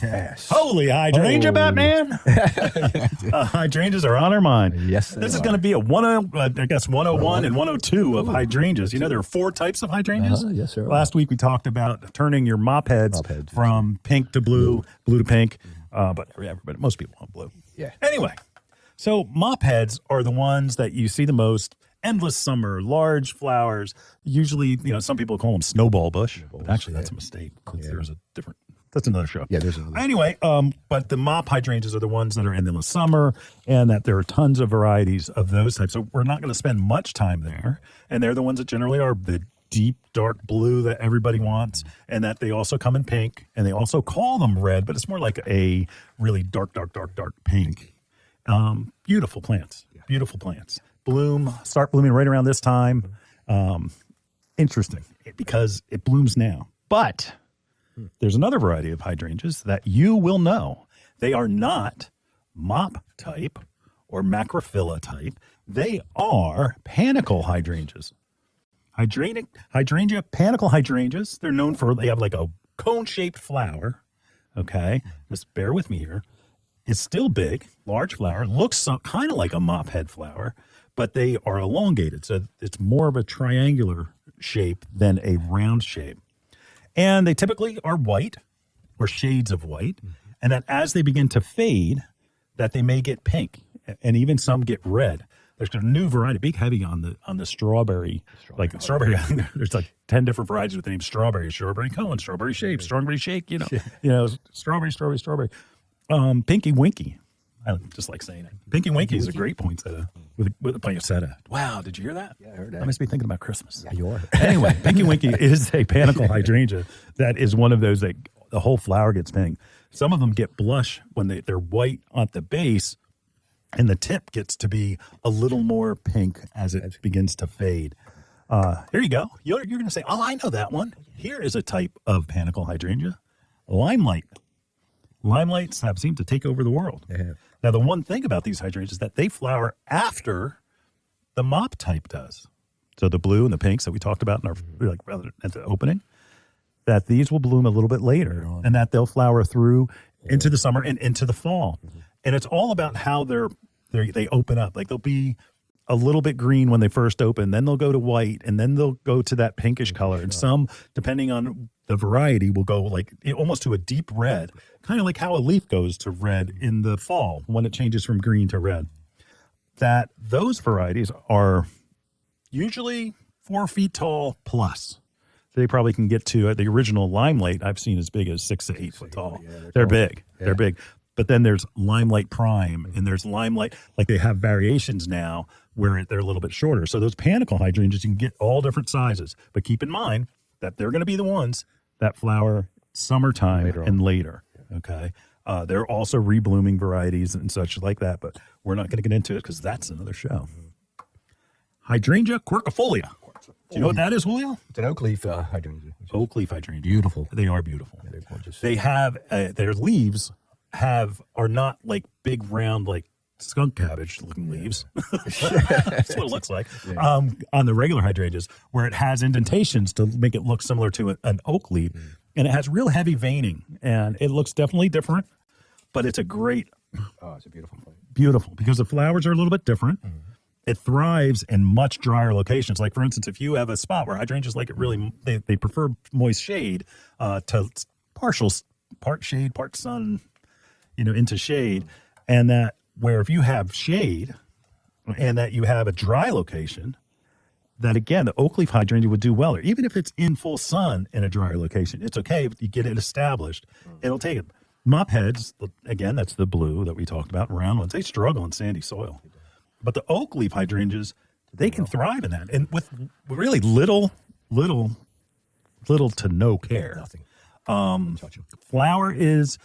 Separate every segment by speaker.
Speaker 1: Yes.
Speaker 2: Holy hydrangea, Batman! Hydrangeas are on our mind.
Speaker 1: Yes,
Speaker 2: this is going to be a 101 and 102 of hydrangeas. You know, there are 4 types of hydrangeas.
Speaker 1: Yes, sir.
Speaker 2: Last week we talked about turning your mop heads from pink to blue, blue to pink. But most people want blue.
Speaker 1: Yeah.
Speaker 2: Anyway, so mop heads are the ones that you see the most. Endless summer, large flowers. Usually, you know, some people call them snowball bush. But actually, that's a mistake. There's a different. That's another show.
Speaker 1: Yeah, there's another.
Speaker 2: Anyway, but the mop hydrangeas are the ones that are in the summer, and that there are tons of varieties of those types. So we're not going to spend much time there. And they're the ones that generally are the deep, dark blue that everybody wants, and that they also come in pink, and they also call them red, but it's more like a really dark pink. Beautiful plants. Yeah. Beautiful plants. Start blooming right around this time. Interesting because it blooms now. But there's another variety of hydrangeas that you will know. They are not mop type or macrophylla type. They are panicle hydrangeas. Hydrangea, panicle hydrangeas. They're known for, they have like a cone-shaped flower. Okay, just bear with me here. It's still big, large flower. Looks kind of like a mop head flower, but they are elongated. So it's more of a triangular shape than a round shape. And they typically are white or shades of white. And that as they begin to fade, that they may get pink and even some get red. There's a new variety, big heavy on the strawberry. Like strawberry, there's like 10 different varieties with the name strawberry cone, strawberry shape, strawberry shake, strawberry. Pinky Winky. I just like saying it. Pinky Winky is a great poinsettia with a poinsettia. Wow, did you hear that?
Speaker 1: Yeah, I heard that.
Speaker 2: I must be thinking about Christmas.
Speaker 1: Yeah, you are.
Speaker 2: Anyway, Pinky Winky is a panicle hydrangea that is one of those that the whole flower gets pink. Some of them get blush when they're white at the base, and the tip gets to be a little more pink as it begins to fade. Here you go. You're going to say, oh, I know that one. Here is a type of panicle hydrangea, limelight. Limelights have seemed to take over the world.
Speaker 1: Yeah.
Speaker 2: Now, the one thing about these hydrangeas is that they flower after the mop type does. So the blue and the pinks that we talked about in our at the opening, that these will bloom a little bit later, and that they'll flower through into the summer and into the fall. And it's all about how they open up. Like they'll be a little bit green when they first open, then they'll go to white, and then they'll go to that pinkish color. And some, depending on the variety, will go like almost to a deep red, kind of like how a leaf goes to red in the fall when it changes from green to red. That those varieties are usually 4 feet tall plus. They probably can get to the original limelight I've seen as big as 6 to 8 foot tall. Yeah, they're big. Yeah. They're big. But then there's limelight prime, and there's limelight, like they have variations now where they're a little bit shorter. So those panicle hydrangeas, you can get all different sizes. But keep in mind that they're going to be the ones that flower summertime and later. Okay. There are also reblooming varieties and such like that, but we're not going to get into it because that's another show. Hydrangea quercifolia. Do you know what that is, Julio?
Speaker 1: It's an oak leaf hydrangea.
Speaker 2: Oak leaf hydrangea.
Speaker 1: Beautiful.
Speaker 2: They are beautiful.
Speaker 1: Yeah, they're gorgeous.
Speaker 2: They have their leaves are not like big round like skunk cabbage looking leaves. That's what it looks like. Yeah. On the regular hydrangeas, where it has indentations to make it look similar to an oak leaf, and it has real heavy veining, and it looks definitely different. But it's a great.
Speaker 1: Oh, it's a beautiful plant. Beautiful,
Speaker 2: because the flowers are a little bit different. Mm-hmm. It thrives in much drier locations. Like, for instance, if you have a spot where hydrangeas like it really, they prefer moist shade to part shade, part sun, into shade. And that where if you have shade and that you have a dry location, that again, the oak leaf hydrangea would do well there. Even if it's in full sun in a drier location, it's okay. If you get it established, it'll take it. Mop heads, again, that's the blue that we talked about, round ones, they struggle in sandy soil. But the oak leaf hydrangeas, they can thrive in that, and with really little to no care.
Speaker 1: Nothing.
Speaker 2: Flower is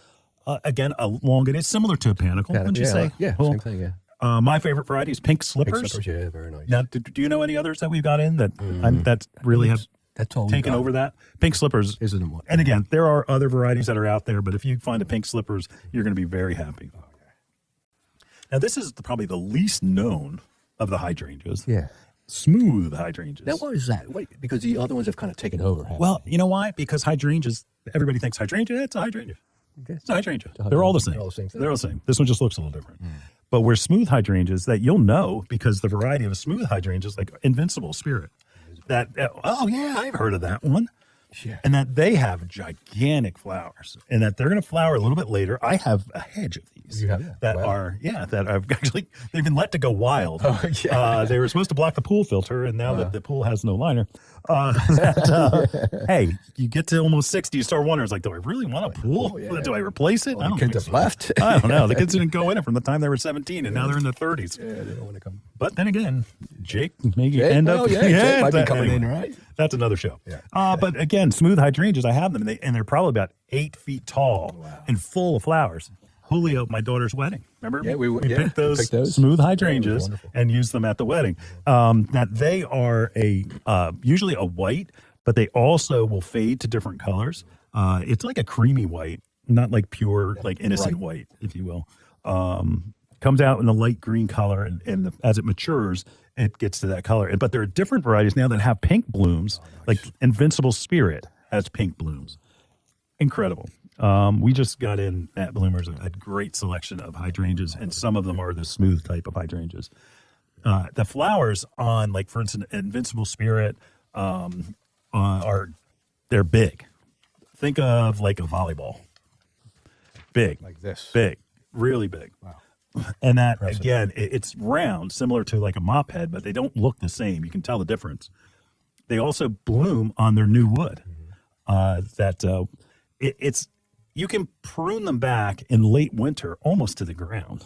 Speaker 2: again elongated. It's similar to a panicle. Wouldn't you say?
Speaker 1: Yeah,
Speaker 2: well,
Speaker 1: same thing. Yeah.
Speaker 2: My favorite variety is pink slippers.
Speaker 1: Pink slippers, yeah, very nice.
Speaker 2: Now, do you know any others that we've got in that really have taken over that? Pink slippers
Speaker 1: isn't one.
Speaker 2: And again, there are other varieties that are out there, but if you find a pink slippers, you're going to be very happy. Now, this is probably the least known of the hydrangeas.
Speaker 1: Yeah.
Speaker 2: Smooth hydrangeas.
Speaker 1: Now, why is that? Wait, because the other ones have kind of taken over.
Speaker 2: Well, you know why? Because hydrangeas, everybody thinks hydrangea, it's a hydrangea. It's a hydrangea. They're all the same.
Speaker 1: They're all the same thing.
Speaker 2: They're all the same. This one just looks a little different. But where smooth hydrangeas that you'll know because the variety of a smooth hydrangea is like Invincible Spirit. That oh yeah, I've heard of that one.
Speaker 1: Yeah.
Speaker 2: And that they have gigantic flowers, and that they're going to flower a little bit later. I have a hedge of these
Speaker 1: You have?
Speaker 2: that
Speaker 1: Wow.
Speaker 2: are that I've actually they've been let to go wild.
Speaker 1: Oh, yeah.
Speaker 2: They were supposed to block the pool filter, and now that the pool has no liner, hey, you get to almost 60, you start wondering, it's like, do I really want a pool?
Speaker 1: yeah.
Speaker 2: Do I replace it? I don't
Speaker 1: Kids
Speaker 2: think
Speaker 1: have
Speaker 2: so.
Speaker 1: left.
Speaker 2: I don't know. The kids didn't go in it from the time they were 17, and now they're in their 30s.
Speaker 1: Yeah, they don't want to come.
Speaker 2: But then again, Jake may
Speaker 1: Jake,
Speaker 2: end
Speaker 1: well,
Speaker 2: up.
Speaker 1: yeah, Jake might be coming in,
Speaker 2: anyway,
Speaker 1: right?
Speaker 2: That's another show.
Speaker 1: Yeah.
Speaker 2: But again, smooth hydrangeas, I have them, and they're probably about 8 feet tall and full of flowers. Julio, my daughter's wedding. Remember?
Speaker 1: Yeah, we
Speaker 2: picked those,
Speaker 1: picked those.
Speaker 2: smooth hydrangeas
Speaker 1: wonderful.
Speaker 2: and used them at the wedding. That they are usually a white, but they also will fade to different colors. It's like a creamy white, not like pure, like innocent white, if you will. Comes out in a light green color, and as it matures, it gets to that color. But there are different varieties now that have pink blooms, like Invincible Spirit has pink blooms. Incredible. We just got in at Bloomers a great selection of hydrangeas, and some of them are the smooth type of hydrangeas. The flowers on, like, for instance, Invincible Spirit they're big. Think of like a volleyball. Big.
Speaker 1: Like this.
Speaker 2: Big. Really big.
Speaker 1: Wow.
Speaker 2: And that, again, it's round, similar to like a mop head, but they don't look the same. You can tell the difference. They also bloom on their new wood. You can prune them back in late winter almost to the ground.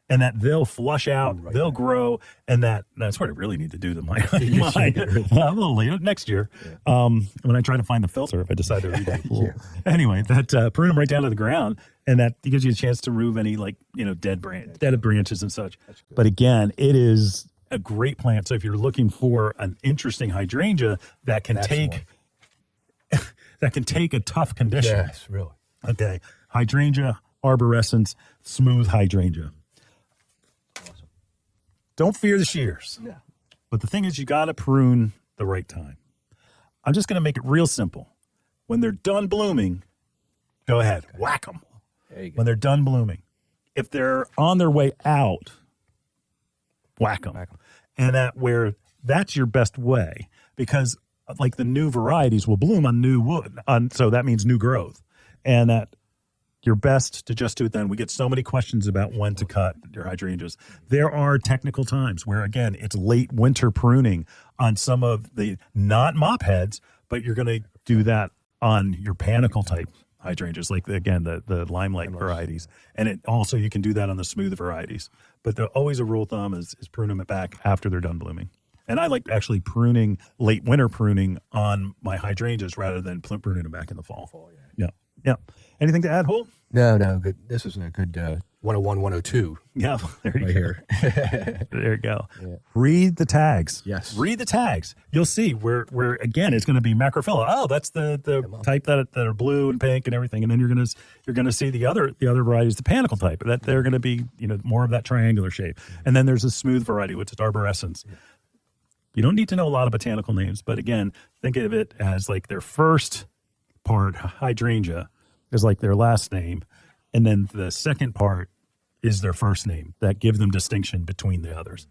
Speaker 2: And that they'll flush out, they'll grow, and that's what I really need to do to mine. A little later next year, when I try to find the filter, if I decide to redo the pool. Anyway, that prune them right down to the ground, and that gives you a chance to remove any dead branches and such. But again, it is a great plant. So if you're looking for an interesting hydrangea that can take a tough condition,
Speaker 1: Yes, really.
Speaker 2: okay, hydrangea, arborescens, smooth hydrangea. Don't fear the shears.
Speaker 1: Yeah.
Speaker 2: But the thing is, you got to prune the right time. I'm just going to make it real simple. When they're done blooming, go ahead, whack them.
Speaker 1: There you go.
Speaker 2: When they're done blooming. If they're on their way out, whack them. And that's your best way, because like the new varieties will bloom on new wood. So that means new growth. And that you're best to just do it then. We get so many questions about when to cut your hydrangeas. There are technical times where, again, it's late winter pruning on some of the not mop heads, but you're going to do that on your panicle type hydrangeas, like, again, the limelight varieties. And it also, you can do that on the smooth varieties. But always a rule of thumb is prune them back after they're done blooming. And I like actually late winter pruning on my hydrangeas rather than pruning them back in the fall. Yeah. Anything to add, Hul?
Speaker 1: No, good. This is a good 101, 102
Speaker 2: Yeah, there you
Speaker 1: right
Speaker 2: go.
Speaker 1: here.
Speaker 2: There you go. Yeah. Read the tags.
Speaker 1: Yes.
Speaker 2: Read the tags. You'll see where again it's going to be macrophylla. Oh, that's the type that are blue and pink and everything. And then you're going to see the other varieties, the panicle type, that they're going to be more of that triangular shape. And then there's a smooth variety, which is arborescens. You don't need to know a lot of botanical names, but again, think of it as like their first part, hydrangea, is like their last name, and then the second part is their first name. That gives them distinction between the others.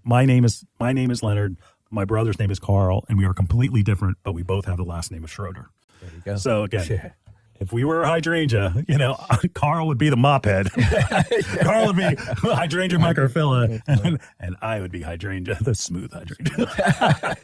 Speaker 2: My name is Leonard. My brother's name is Carl, and we are completely different, but we both have the last name of Schroeder.
Speaker 1: There you go.
Speaker 2: So again, if we were a hydrangea, Carl would be the mop head. Carl would be hydrangea microphylla, and I would be hydrangea, the smooth hydrangea.